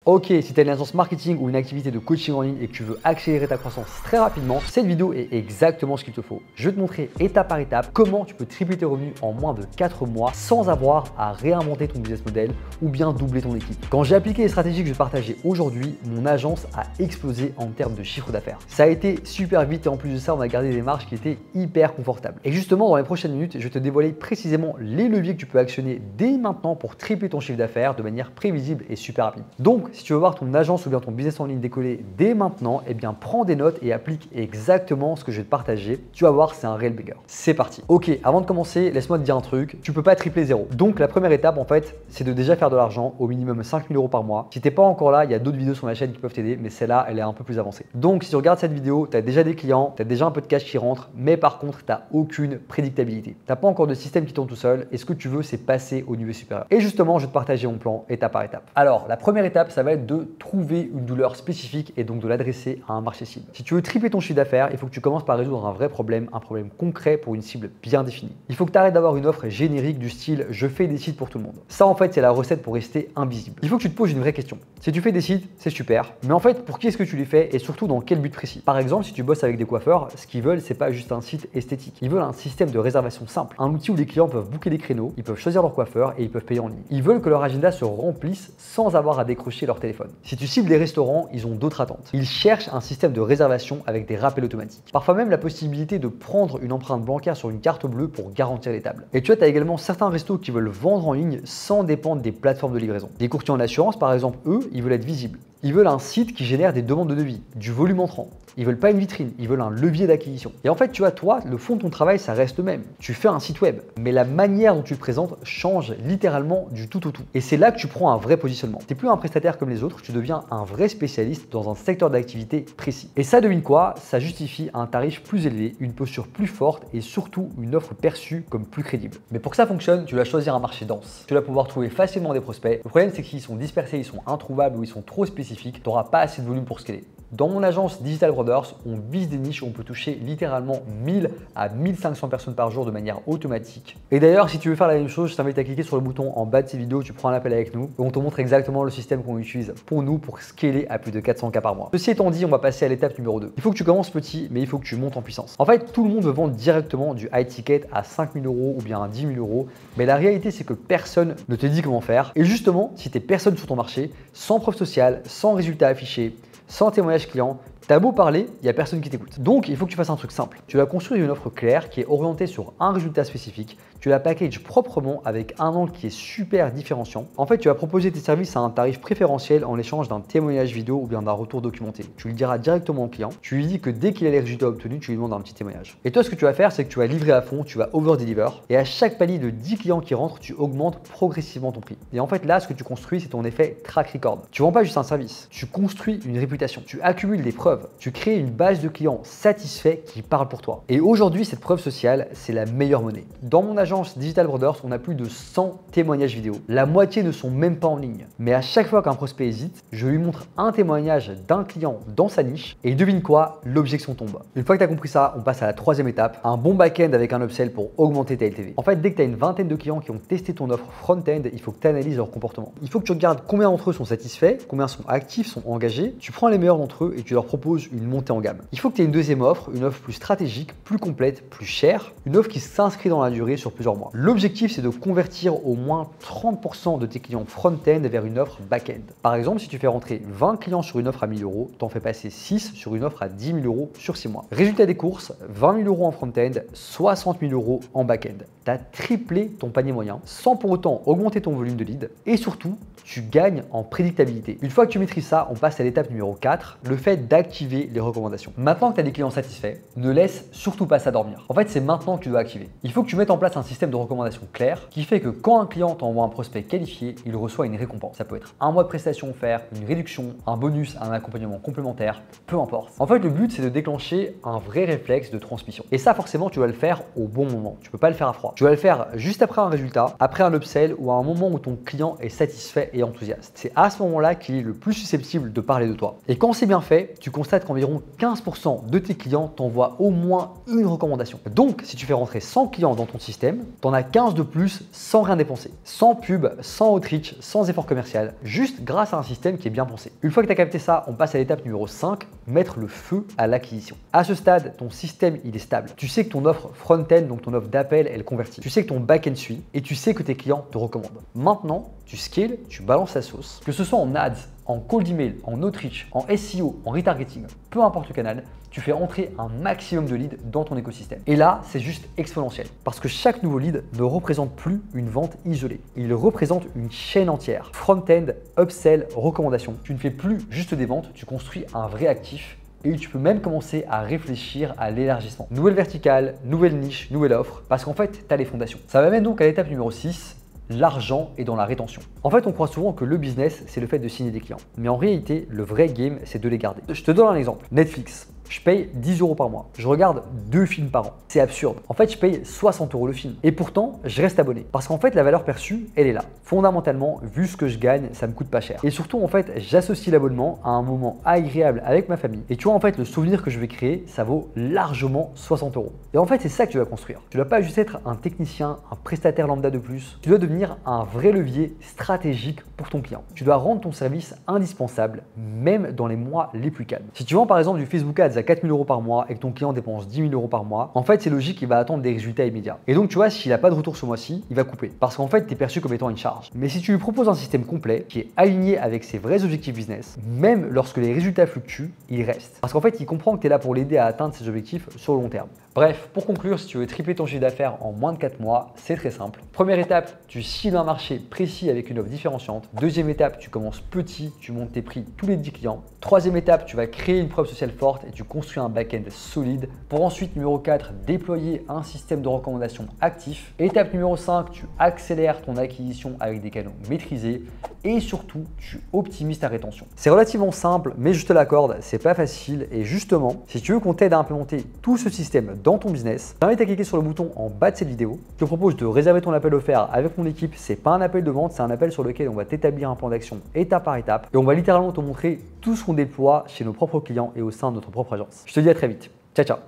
Ok, si tu as une agence marketing ou une activité de coaching en ligne et que tu veux accélérer ta croissance très rapidement, cette vidéo est exactement ce qu'il te faut. Je vais te montrer étape par étape comment tu peux tripler tes revenus en moins de 4 mois sans avoir à réinventer ton business model ou bien doubler ton équipe. Quand j'ai appliqué les stratégies que je vais partager aujourd'hui, mon agence a explosé en termes de chiffre d'affaires. Ça a été super vite et en plus de ça, on a gardé des marges qui étaient hyper confortables. Et justement, dans les prochaines minutes, je vais te dévoiler précisément les leviers que tu peux actionner dès maintenant pour tripler ton chiffre d'affaires de manière prévisible et super rapide. Donc, si tu veux voir ton agence ou bien ton business en ligne décoller dès maintenant, eh bien prends des notes et applique exactement ce que je vais te partager. Tu vas voir, c'est un réel banger. C'est parti. Ok, avant de commencer, laisse-moi te dire un truc. Tu peux pas tripler zéro. Donc la première étape en fait, c'est de déjà faire de l'argent, au minimum 5 000 € par mois. Si t'es pas encore là, il y a d'autres vidéos sur ma chaîne qui peuvent t'aider, mais celle-là, elle est un peu plus avancée. Donc si tu regardes cette vidéo, tu as déjà des clients, tu as déjà un peu de cash qui rentre, mais par contre, tu n'as aucune prédictabilité. Tu n'as pas encore de système qui tourne tout seul et ce que tu veux, c'est passer au niveau supérieur. Et justement, je vais te partager mon plan étape par étape. Alors, la première étape, ça va être de trouver une douleur spécifique et donc de l'adresser à un marché cible. Si tu veux tripler ton chiffre d'affaires, il faut que tu commences par résoudre un vrai problème, un problème concret pour une cible bien définie. Il faut que tu arrêtes d'avoir une offre générique du style « je fais des sites pour tout le monde ». Ça, en fait, c'est la recette pour rester invisible. Il faut que tu te poses une vraie question. Si tu fais des sites, c'est super, mais en fait, pour qui est-ce que tu les fais et surtout dans quel but précis? Par exemple, si tu bosses avec des coiffeurs, ce qu'ils veulent, c'est pas juste un site esthétique. Ils veulent un système de réservation simple, un outil où les clients peuvent booker des créneaux, ils peuvent choisir leur coiffeur et ils peuvent payer en ligne. Ils veulent que leur agenda se remplisse sans avoir à décrocher leur téléphone. Si tu cibles des restaurants, ils ont d'autres attentes. Ils cherchent un système de réservation avec des rappels automatiques. Parfois même la possibilité de prendre une empreinte bancaire sur une carte bleue pour garantir les tables. Et tu vois, tu as également certains restos qui veulent vendre en ligne sans dépendre des plateformes de livraison. Les courtiers en assurance, par exemple, eux, ils veulent être visibles. Ils veulent un site qui génère des demandes de devis, du volume entrant. Ils veulent pas une vitrine, ils veulent un levier d'acquisition. Et en fait, tu vois, toi, le fond de ton travail, ça reste le même. Tu fais un site web, mais la manière dont tu le présentes change littéralement du tout au tout. Et c'est là que tu prends un vrai positionnement. Tu n'es plus un prestataire comme les autres, tu deviens un vrai spécialiste dans un secteur d'activité précis. Et ça, devine quoi? Ça justifie un tarif plus élevé, une posture plus forte et surtout une offre perçue comme plus crédible. Mais pour que ça fonctionne, tu dois choisir un marché dense. Tu dois pouvoir trouver facilement des prospects. Le problème, c'est qu'ils sont dispersés, ils sont introuvables ou ils sont trop spécifiques, tu n'auras pas assez de volume pour scaler. Dans mon agence Digital Brothers, on vise des niches où on peut toucher littéralement 1000 à 1500 personnes par jour de manière automatique. Et d'ailleurs, si tu veux faire la même chose, je t'invite à cliquer sur le bouton en bas de ces vidéos, tu prends un appel avec nous et on te montre exactement le système qu'on utilise pour nous pour scaler à plus de 400 K par mois. Ceci étant dit, on va passer à l'étape numéro 2. Il faut que tu commences petit, mais il faut que tu montes en puissance. En fait, tout le monde veut vendre directement du high ticket à 5 000 € ou bien à 10 000 €, mais la réalité, c'est que personne ne te dit comment faire. Et justement, si tu es personne sur ton marché, sans preuve sociale, sans résultat affiché, sans témoignage client, t'as beau parler, il n'y a personne qui t'écoute. Donc, il faut que tu fasses un truc simple. Tu vas construire une offre claire qui est orientée sur un résultat spécifique. Tu la packages proprement avec un angle qui est super différenciant. En fait, tu vas proposer tes services à un tarif préférentiel en échange d'un témoignage vidéo ou bien d'un retour documenté. Tu lui diras directement au client. Tu lui dis que dès qu'il a les résultats obtenus, tu lui demandes un petit témoignage. Et toi, ce que tu vas faire, c'est que tu vas livrer à fond, tu vas over-deliver. Et à chaque palier de 10 clients qui rentrent, tu augmentes progressivement ton prix. Et en fait, là, ce que tu construis, c'est ton effet track record. Tu vends pas juste un service, tu construis une réputation. Tu accumules des preuves. Tu crées une base de clients satisfaits qui parlent pour toi. Et aujourd'hui, cette preuve sociale, c'est la meilleure monnaie. Dans mon agence Digital Brothers, on a plus de 100 témoignages vidéo. La moitié ne sont même pas en ligne. Mais à chaque fois qu'un prospect hésite, je lui montre un témoignage d'un client dans sa niche et devine quoi, l'objection tombe. Une fois que tu as compris ça, on passe à la troisième étape, un bon back-end avec un upsell pour augmenter ta LTV. En fait, dès que tu as une vingtaine de clients qui ont testé ton offre front-end, il faut que tu analyses leur comportement. Il faut que tu regardes combien d'entre eux sont satisfaits, combien sont actifs, sont engagés. Tu prends les meilleurs d'entre eux et tu leur proposes une montée en gamme. Il faut que tu aies une deuxième offre, une offre plus stratégique, plus complète, plus chère, une offre qui s'inscrit dans la durée sur plusieurs mois. L'objectif, c'est de convertir au moins 30% de tes clients front-end vers une offre back-end. Par exemple, si tu fais rentrer 20 clients sur une offre à 1000 €, t'en fais passer 6 sur une offre à 10 000 € sur 6 mois. Résultat des courses, 20 000 € en front-end, 60 000 € en back-end. Tu as triplé ton panier moyen sans pour autant augmenter ton volume de lead et surtout, tu gagnes en prédictabilité. Une fois que tu maîtrises ça, on passe à l'étape numéro 4, le fait d'activer les recommandations. Maintenant que tu as des clients satisfaits, ne laisse surtout pas ça dormir. En fait, c'est maintenant que tu dois activer. Il faut que tu mettes en place un système de recommandation clair qui fait que quand un client t'envoie un prospect qualifié, il reçoit une récompense. Ça peut être un mois de prestation offert, une réduction, un bonus, un accompagnement complémentaire, peu importe. En fait, le but, c'est de déclencher un vrai réflexe de transmission. Et ça, forcément, tu dois le faire au bon moment. Tu peux pas le faire à froid. Tu dois le faire juste après un résultat, après un upsell ou à un moment où ton client est satisfait et enthousiaste. C'est à ce moment-là qu'il est le plus susceptible de parler de toi. Et quand c'est bien fait, tu considères constates qu'environ 15% de tes clients t'envoient au moins une recommandation. Donc, si tu fais rentrer 100 clients dans ton système, tu en as 15 de plus sans rien dépenser, sans pub, sans outreach, sans effort commercial, juste grâce à un système qui est bien pensé. Une fois que tu as capté ça, on passe à l'étape numéro 5, mettre le feu à l'acquisition. À ce stade, ton système, il est stable. Tu sais que ton offre front-end, donc ton offre d'appel, elle convertit. Tu sais que ton back-end suit et tu sais que tes clients te recommandent. Maintenant, tu scales, tu balances la sauce, que ce soit en ads, en cold email, en outreach, en SEO, en retargeting, peu importe le canal, tu fais entrer un maximum de leads dans ton écosystème. Et là, c'est juste exponentiel parce que chaque nouveau lead ne représente plus une vente isolée. Il représente une chaîne entière. Front-end, upsell, recommandation. Tu ne fais plus juste des ventes, tu construis un vrai actif. Et tu peux même commencer à réfléchir à l'élargissement. Nouvelle verticale, nouvelle niche, nouvelle offre, parce qu'en fait, tu as les fondations. Ça m'amène donc à l'étape numéro 6, l'argent est dans la rétention. En fait, on croit souvent que le business, c'est le fait de signer des clients. Mais en réalité, le vrai game, c'est de les garder. Je te donne un exemple. Netflix. Je paye 10 € par mois. Je regarde 2 films par an. C'est absurde. En fait, je paye 60 € le film. Et pourtant, je reste abonné. Parce qu'en fait, la valeur perçue, elle est là. Fondamentalement, vu ce que je gagne, ça me coûte pas cher. Et surtout, en fait, j'associe l'abonnement à un moment agréable avec ma famille. Et tu vois, en fait, le souvenir que je vais créer, ça vaut largement 60 €. Et en fait, c'est ça que tu vas construire. Tu dois pas juste être un technicien, un prestataire lambda de plus. Tu dois devenir un vrai levier stratégique pour ton client. Tu dois rendre ton service indispensable, même dans les mois les plus calmes. Si tu vends par exemple du Facebook Ads à 4 000 € par mois et que ton client dépense 10 000 € par mois, en fait, c'est logique qu'il va attendre des résultats immédiats. Et donc, tu vois, s'il n'a pas de retour ce mois-ci, il va couper. Parce qu'en fait, tu es perçu comme étant une charge. Mais si tu lui proposes un système complet qui est aligné avec ses vrais objectifs business, même lorsque les résultats fluctuent, il reste. Parce qu'en fait, il comprend que tu es là pour l'aider à atteindre ses objectifs sur le long terme. Bref, pour conclure, si tu veux tripler ton chiffre d'affaires en moins de 4 mois, c'est très simple. Première étape, tu cibles un marché précis avec une offre différenciante. Deuxième étape, tu commences petit, tu montes tes prix tous les 10 clients. Troisième étape, tu vas créer une preuve sociale forte et tu construis un back-end solide. Pour ensuite, numéro 4, déployer un système de recommandation actif. Étape numéro 5, tu accélères ton acquisition avec des canaux maîtrisés. Et surtout, tu optimises ta rétention. C'est relativement simple, mais je te l'accorde, c'est pas facile. Et justement, si tu veux qu'on t'aide à implémenter tout ce système dans ton business, je t'invite à cliquer sur le bouton en bas de cette vidéo. Je te propose de réserver ton appel offert avec mon équipe. C'est pas un appel de vente, c'est un appel sur lequel on va t'établir un plan d'action étape par étape. Et on va littéralement te montrer tout ce qu'on déploie chez nos propres clients et au sein de notre propre agence. Je te dis à très vite. Ciao, ciao.